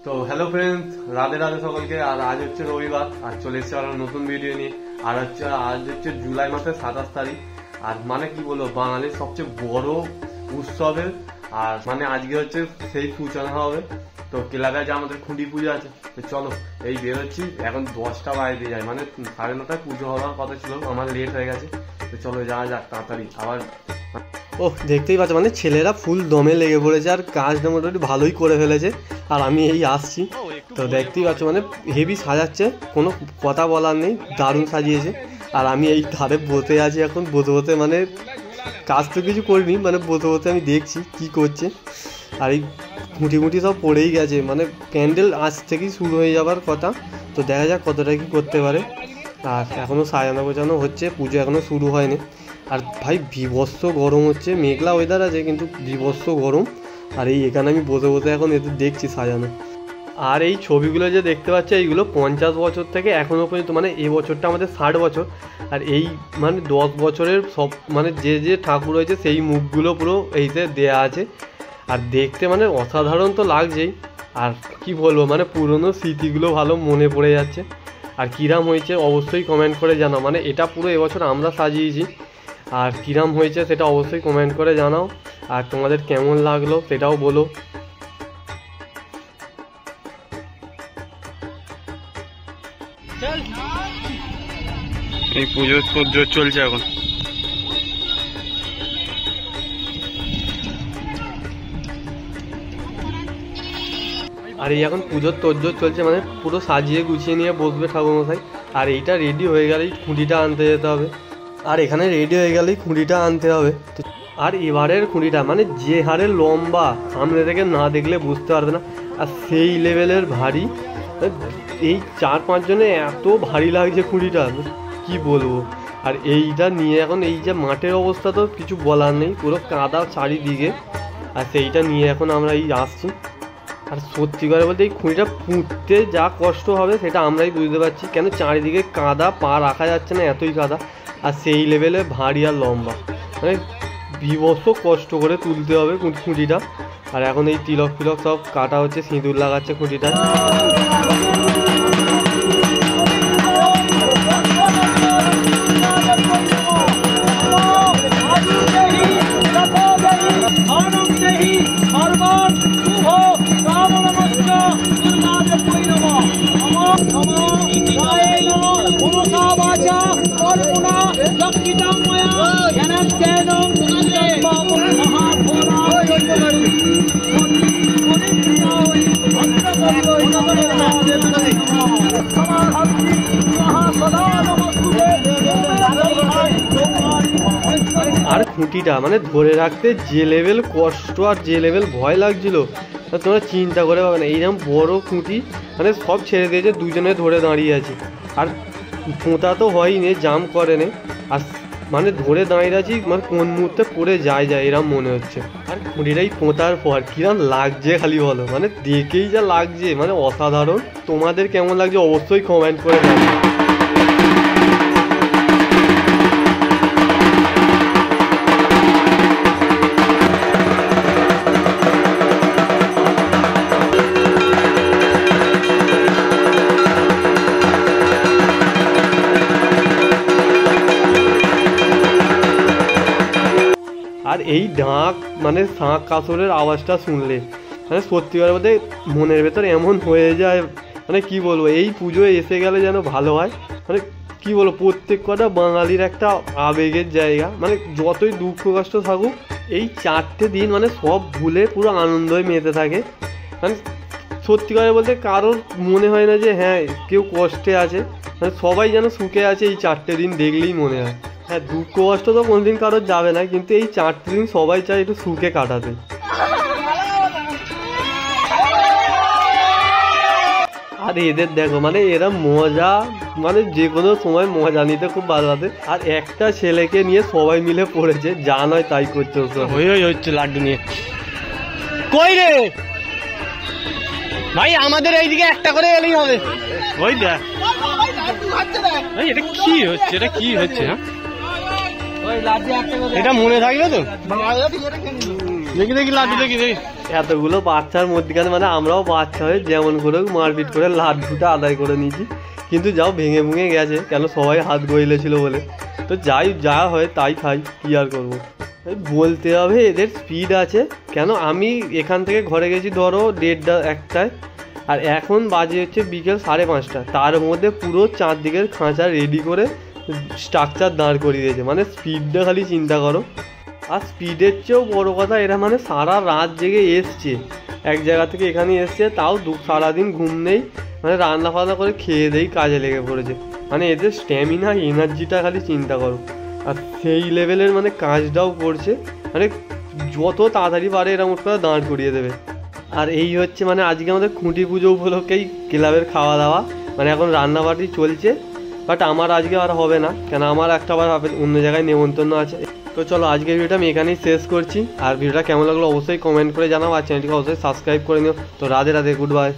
তো hello friends, Radhe Radhe সকলকে। আর আজ হচ্ছে রবিবার, আর চলে এসছে আরো নতুন ভিডিও নিয়ে। আর হচ্ছে আজ হচ্ছে জুলাই মাসের 27 তারিখ। আর মানে কি বলবো, বাঙালির সবচেয়ে বড় উৎসবের আর মানে আজকে হচ্ছে সেই সূচনা হবে। তো ক্লাবে আজ আমাদের খুঁটি পুজো আছে। তো চলো এই বেরোচ্ছি, এখন 10টা বাজতে যায়, মানে 9:30 পুজো হওয়ার কথা ছিল, আমার লেট হয়ে গেছে। তো চলো যাওয়া যাক তাড়াতাড়ি। আবার দেখতেই পাচ্ছ, মানে ছেলেরা ফুল দমে লেগে পড়েছে আর কাজটা মোটামুটি ভালোই করে ফেলেছে। আর আমি এই আসছি, তো দেখতেই পাচ্ছ মানে হেভি সাজাচ্ছে, কোনো কথা বলার নেই, দারুণ সাজিয়েছে। আর আমি এই ধারে বসে আছি, এখন বসে বসে মানে কাজ তো কিছু করিনি, মানে বসে বসে আমি দেখছি কি করছে। আর এই খুঁটি সব পড়েই গেছে, মানে প্যান্ডেল আজ থেকেই শুরু হয়ে যাবার কথা। তো দেখা যাক কতটা কি করতে পারে। আর এখনও সাজানো গোছানো হচ্ছে, পুজো এখনও শুরু হয়নি। আর ভাই বিভৎস গরম হচ্ছে, মেঘলা ওয়েদার আছে কিন্তু বিভৎস গরম। আর এই এখানে আমি বসে বসে এখন এদের দেখছি সাজানো। আর এই ছবিগুলো যে দেখতে পাচ্ছি, এইগুলো 50 বছর থেকে এখনও পর্যন্ত, মানে এই বছরটা আমাদের 60 বছর। আর এই মানে 10 বছরের সব মানে যে ঠাকুর হয়েছে সেই মুখগুলো পুরো এইতে দেয়া আছে। আর দেখতে মানে অসাধারণ তো লাগছেই। আর কি বলবো, মানে পুরনো স্মৃতিগুলো ভালো মনে পড়ে যাচ্ছে। আর কিরাম হয়েছে অবশ্যই কমেন্ট করে জানাও, মানে এটা পুরো এবছর আমরা সাজিয়েছি। আর কিরাম হয়েছে সেটা অবশ্যই কমেন্ট করে জানাও। আর তোমাদের কেমন লাগলো সেটাও বলো। এই পুজোর তোড়জোড় চলছে এখন। আর এই এখন পুজোর তোড়জোড় চলছে, মানে পুরো সাজিয়ে গুছিয়ে নিয়ে বসবে ঠাকুরমশাই। আর এইটা রেডি হয়ে গেলেই খুঁটিটা আনতে যেতে হবে। আর এখানে রেডি হয়ে গেলেই খুঁটিটা আনতে হবে। আর এবারের খুঁটিটা মানে যে হারে লম্বা, সামনে থেকে না দেখলে বুঝতে পারবে না, আর সেই লেভেলের ভারী। এই 4-5 জনে এত ভারী লাগছে খুঁটিটা, কি বলবো। আর এইটা নিয়ে এখন এই যে মাঠের অবস্থা তো কিছু বলার নেই, পুরো কাদা চারিদিকে। আর সেইটা নিয়ে এখন আমরা এই আসছি। আর সত্যি করে বলতে এই খুঁটিটা পুঁততে যা কষ্ট হবে সেটা আমরাই বুঝতে পারছি, কেন চারিদিকে কাদা, পা রাখা যাচ্ছে না, এতই কাদা। আর সেই লেভেলে ভারী আর লম্বা, মানে বিভৎস কষ্ট করে তুলতে হবে খুঁটিটা। আর এখন এই তিলক সব কাটা হচ্ছে, সিঁদুর লাগাচ্ছে খুঁটিটা। আর খুঁটিটা মানে ধরে রাখতে যে লেভেল কষ্ট আর যে লেভেল ভয় লাগছিল তোমরা চিন্তা করে পাবে না। এইরকম বড় খুঁটি মানে সব ছেড়ে দিয়েছে, দুজনে ধরে দাঁড়িয়ে আছে। আর পোঁতা তো হয়নি, জাম করে নে। আর মানে ধরে দাঁড়িয়ে আছি, মানে কোন মুহূর্তে পড়ে যায় এরম মনে হচ্ছে। আর খুঁটিটাই পোঁতার পর কিরম লাগছে খালি বলো, মানে দেখেই যা লাগছে, মানে অসাধারণ। তোমাদের কেমন লাগছে অবশ্যই কমেন্ট করে জানাও। আর এই ঢাক মানে শাঁখ কাসরের আওয়াজটা শুনলে মানে সত্যি করে বলতে মনের ভেতর এমন হয়ে যায়, মানে কি বলবো, এই পুজোয় এসে গেলে যেন ভালো হয়। মানে কি বলবো, প্রত্যেক কটা বাঙালির একটা আবেগের জায়গা। মানে যতই দুঃখ কষ্ট থাকুক, এই 4টে দিন মানে সব ভুলে পুরো আনন্দই মেতে থাকে। মানে সত্যি করে বলতে কারোর মনে হয় না যে হ্যাঁ কেউ কষ্টে আছে, মানে সবাই যেন সুখে আছে। এই 4টে দিন দেখলেই মনে হয়। হ্যাঁ, দুঃখ কষ্ট তো কোনোদিন কারোর যাবে না, কিন্তু এই 4টে দিন সবাই চায় একটু সুখে কাটাতে। আর এদের দেখো, মানে এরা মজা, মানে যে কোনো সময় মজা নিতে খুব ভালো আছে। আর একটা ছেলেকে নিয়ে সবাই মিলে পড়েছে, যা নয় তাই করছে। হচ্ছে লাড্ডু নিয়ে কই রে ভাই, আমাদের এইদিকে একটা করে এলেই হবে। ওই দেখ এটা কি হচ্ছে, হ্যাঁ এটা মনে থাকবে তো? দেখি লাড্ডু দেখি। এতগুলো বাচ্চার মধ্যখানে মানে আমরাও বাচ্চা হয়ে যেমন করে মারপিট করে লাড্ডুটা আদায় করে নিয়েছি, কিন্তু যাও ভেঙে ভুঙে গেছে, কেন সবাই হাত গইলেছিল বলে। তো যাই যা হয় তাই খাই, কী আর করবো। বলতে হবে এদের স্পিড আছে, কেন আমি এখান থেকে ঘরে গেছি ধরো 1:30-1টায়, আর এখন বাজে হচ্ছে বিকেল 5:30, তার মধ্যে পুরো চারদিকের খাঁচা রেডি করে স্ট্রাকচার দাঁড় করিয়ে দিয়েছে। মানে স্পিডটা খালি চিন্তা করো। আর স্পিডের চেয়েও বড়ো কথা, এরা মানে সারা রাত জেগে এসছে, এক জায়গা থেকে এখানে এসছে, তাও সারাদিন ঘুম নেই, মানে রান্না ফান্না করে খেয়ে দেই কাজে লেগে পড়েছে। মানে এদের স্ট্যামিনা এনার্জিটা খালি চিন্তা করো। আর সেই লেভেলের মানে কাজটাও করছে, মানে যত তাড়াতাড়ি পারে এরা মোট করে দাঁড় করিয়ে দেবে। আর এই হচ্ছে মানে আজকে আমাদের খুঁটি পুজো উপলক্ষেই ক্লাবের খাওয়া দাওয়া, মানে এখন রান্নাবাটি চলছে। বাট আমার আজকে আর হবে না, কেন আমার একটা আবার অন্য জায়গায় নেমন্তন্ন আছে। তো চলো আজকের ভিডিওটা আমি এখানেই শেষ করছি। আর ভিডিওটা কেমন লাগলো অবশ্যই কমেন্ট করে জানাও, আর চ্যানেলটিকে অবশ্যই সাবস্ক্রাইব করে নিও। তো রাধে রাধে, গুড বাই।